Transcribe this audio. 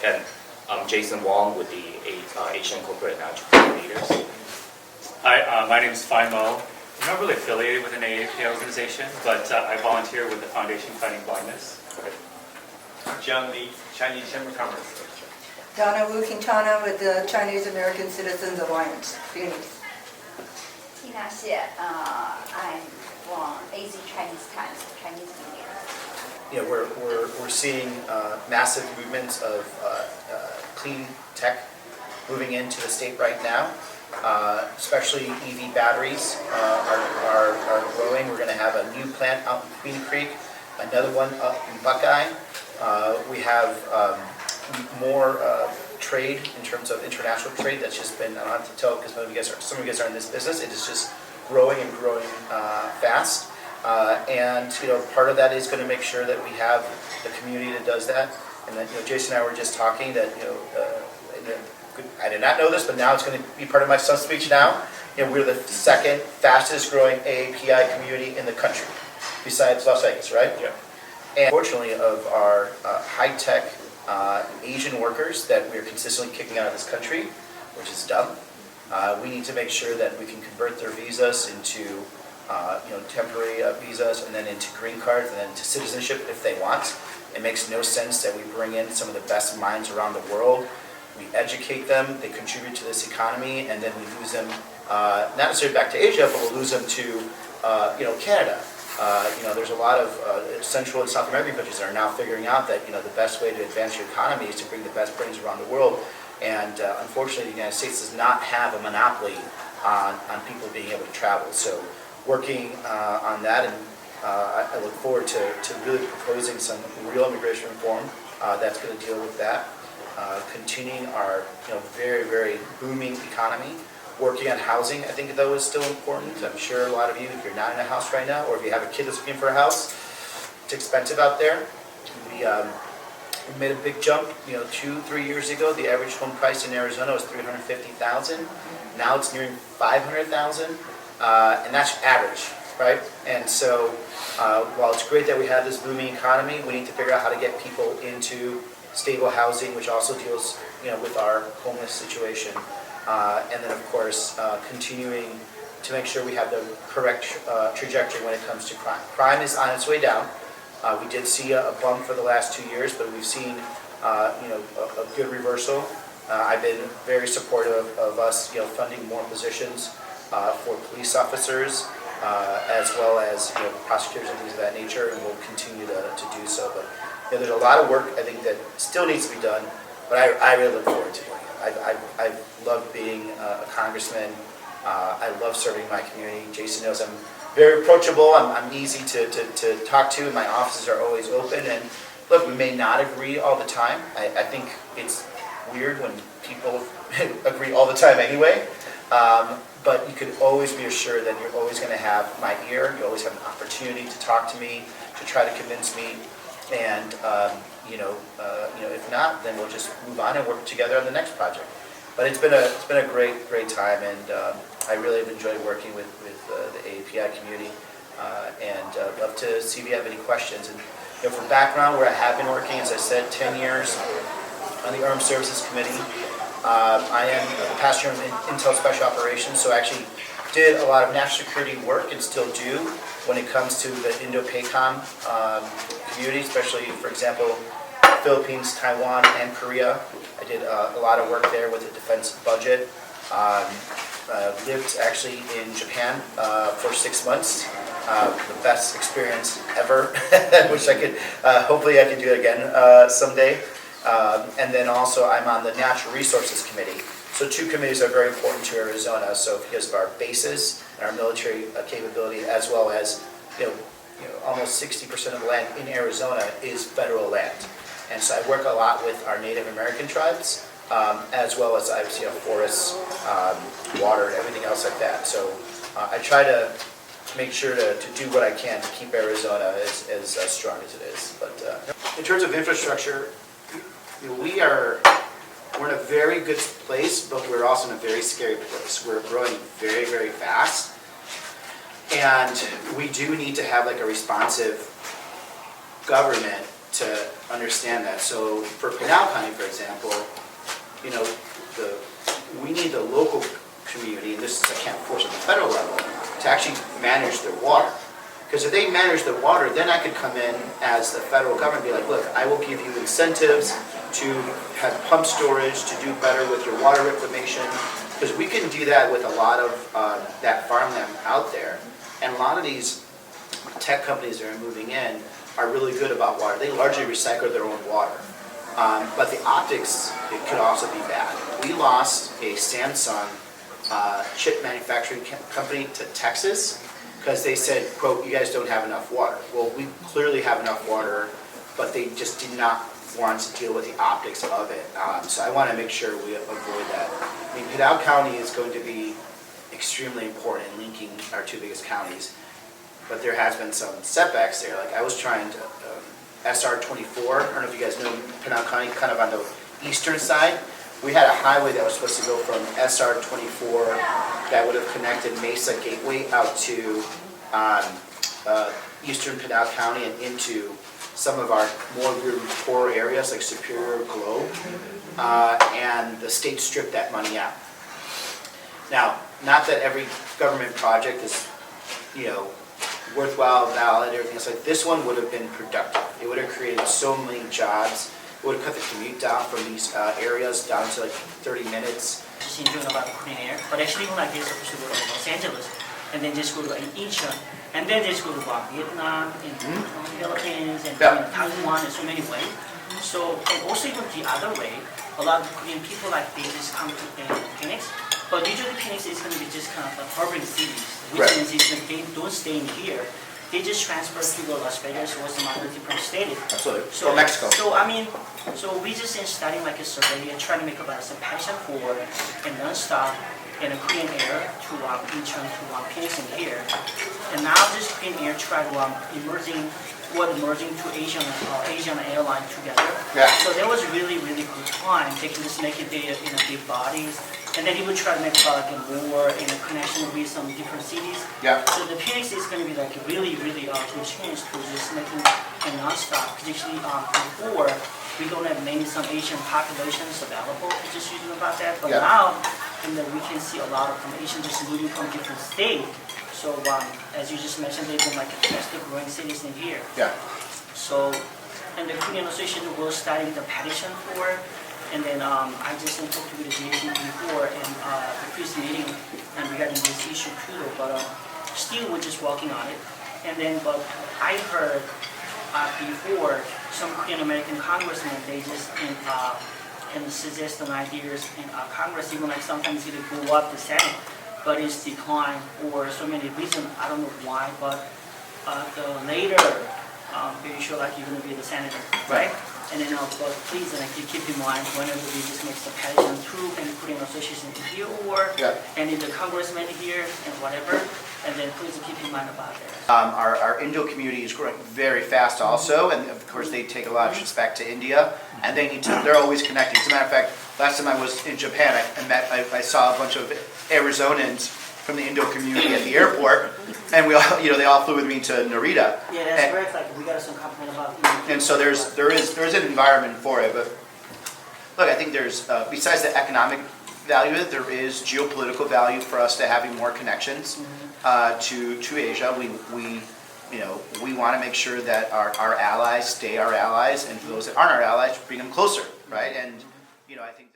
And I'm Jason Wong with the Asian Corporate National Leaders. Hi, my name is Fai Mo. I'm not really affiliated with an AAPI organization, but I volunteer with the Foundation Fighting Blindness. John Lee, Chinese Chamber of Commerce. Donna Wu Quintana with the Chinese American Citizens Alliance, Phoenix. Tina Xie, I'm from AZ Chinese Times, Chinese media. You know, we're seeing massive movements of clean tech moving into the state right now. Especially EV batteries are growing. We're going to have a new plant out in Queen Creek, another one up in Buckeye. We have more trade in terms of international trade that's just been, I don't have to tell because some of you guys are in this business, it is just growing and growing fast. And you know, part of that is going to make sure that we have the community that does that. And then, you know, Jason and I were just talking that, you know, I did not know this, but now it's going to be part of my son's speech now. You know, we're the second fastest growing AAPI community in the country, besides Las Vegas, right? Yeah. And fortunately, of our high-tech Asian workers that we're consistently kicking out of this country, which is dumb, we need to make sure that we can convert their visas into you know, temporary visas and then into green cards and then to citizenship if they want. It makes no sense that we bring in some of the best minds around the world. We educate them, they contribute to this economy, and then we lose them, not necessarily back to Asia, but we'll lose them to, you know, Canada. You know, there's a lot of Central and South American countries that are now figuring out that, you know, the best way to advance your economy is to bring the best brains around the world. And unfortunately, the United States does not have a monopoly on people being able to travel. So working on that, and I look forward to really proposing some real immigration reform that's going to deal with that. Continuing our, you know, very, very booming economy. Working on housing, I think though is still important. I'm sure a lot of you, if you're not in a house right now, or if you have a kid that's looking for a house, it's expensive out there. We made a big jump, you know, 2-3 years ago. The average home price in Arizona was $350,000. Now it's nearing $500,000, and that's average, right? And so, while it's great that we have this booming economy, we need to figure out how to get people into stable housing, which also deals, you know, with our homeless situation, and then of course continuing to make sure we have the correct trajectory when it comes to crime. Crime is on its way down. We did see a bump for the last 2 years, but we've seen you know, a good reversal. I've been very supportive of us, you know, funding more positions for police officers, as well as, you know, prosecutors and things of that nature, and we'll continue to do so. But you know, there's a lot of work I think that still needs to be done, but I really look forward to doing it. I've loved being a congressman. I love serving my community. Jason knows I'm very approachable. I'm easy to talk to. My offices are always open. And look, we may not agree all the time. I think it's weird when people agree all the time anyway. But you can always be assured that you're always going to have my ear. You always have an opportunity to talk to me, to try to convince me. And you know, if not, then we'll just move on and work together on the next project. But it's been a great time, and I really have enjoyed working with the AAPI community, and love to see if you have any questions. And you know, for background, where I have been working, as I said, 10 years on the Armed Services Committee. I am the past year in Intel Special Operations, so I actually did a lot of national security work and still do when it comes to the Indo-PACOM community, especially, for example, Philippines, Taiwan, and Korea. I did a lot of work there with the defense budget. Lived actually in Japan for 6 months. The best experience ever, which I could, hopefully I can do it again someday. And then also I'm on the Natural Resources Committee. So 2 committees are very important to Arizona. So because of our bases and our military capability, as well as you know, almost 60% of the land in Arizona is federal land. And so I work a lot with our Native American tribes, as well as obviously forests, water, everything else like that. So I try to make sure to do what I can to keep Arizona as strong as it is. But in terms of infrastructure, you know, we're in a very good place, but we're also in a very scary place. We're growing very fast, and we do need to have like a responsive government to understand that. So for Pinal County, for example, you know, we need the local community, and this is, I can't force at the federal level, to actually manage their water. Because if they manage the water, then I could come in as the federal government and be like, look, I will give you incentives to have pump storage, to do better with your water reclamation. Because we can do that with a lot of that farmland out there. And a lot of these tech companies that are moving in are really good about water. They largely recycle their own water. But the optics, it could also be bad. We lost a Samsung chip manufacturing company to Texas because they said, quote, you guys don't have enough water. Well, we clearly have enough water, but they just did not want to deal with the optics of it. So I want to make sure we avoid that. I mean, Pinal County is going to be extremely important in linking our two biggest counties, but there has been some setbacks there. Like I was trying to, SR 24, I don't know if you guys know Pinal County, kind of on the eastern side. We had a highway that was supposed to go from SR 24 that would have connected Mesa Gateway out to eastern Pinal County and into some of our more really poor areas like Superior, Globe, and the state stripped that money out. Now, not that every government project is, you know, worthwhile, valid, everything else. Like this one would have been productive. It would have created so many jobs. It would have cut the commute down from these areas down to like 30 minutes. Just enjoying about the clean air, but actually when I get supposed to go to Los Angeles, and then just go to Incheon, and then just go to Vietnam, and Philippines, and Taiwan, and so many ways. So, and also even the other way, a lot of Korean people like they just come to Phoenix, but usually Phoenix is going to be just kind of urban cities, which means they don't stay in here. They just transfer to Las Vegas or some other different state. Absolutely. So or Mexico. So I mean, so we just studying like a survey and trying to make about some passion for and non-stop in a Korean air to Incheon to Phoenix in here, and now this Korean air try to merging to Asian airline together. Yeah. So there was really good time. They can just make it big, big bodies. And then he would try to make like more in a connection with some different cities. Yeah. So the Phoenix is going to be like really to change to just making a non-stop. Because actually before we don't have many some Asian populations available to just using about that. But now, and then we can see a lot of Asian just moving from different states. So as you just mentioned, they've been like the fastest growing cities in here. Yeah. So, and the Korean Association was starting the petition for. And then I just talked to the DAC before and the previous meeting and regarding this issue too, but still we're just working on it. And then, but I heard before some Korean American congressmen, they just and suggest some ideas in Congress, even like sometimes it go up the Senate, but it's declined for so many reasons. I don't know why, but the later, pretty sure like you're going to be the senator, right? And then, but please, you keep in mind whenever we just make the petition through and Korean Association here or and in the congressman here and whatever, and then please keep in mind about that. Our Indo community is growing very fast also, and of course they take a lot of trips back to India, and they're always connected. As a matter of fact, last time I was in Japan, I saw a bunch of Arizonans from the Indo community at the airport, and we all, they all flew with me to Narita. Yeah, that's correct. Like we got some complaint about. And so there is an environment for it, but look, I think there's besides the economic value of it, there is geopolitical value for us to having more connections to Asia. We want to make sure that our allies stay our allies, and for those that aren't our allies, bring them closer, right? And I think.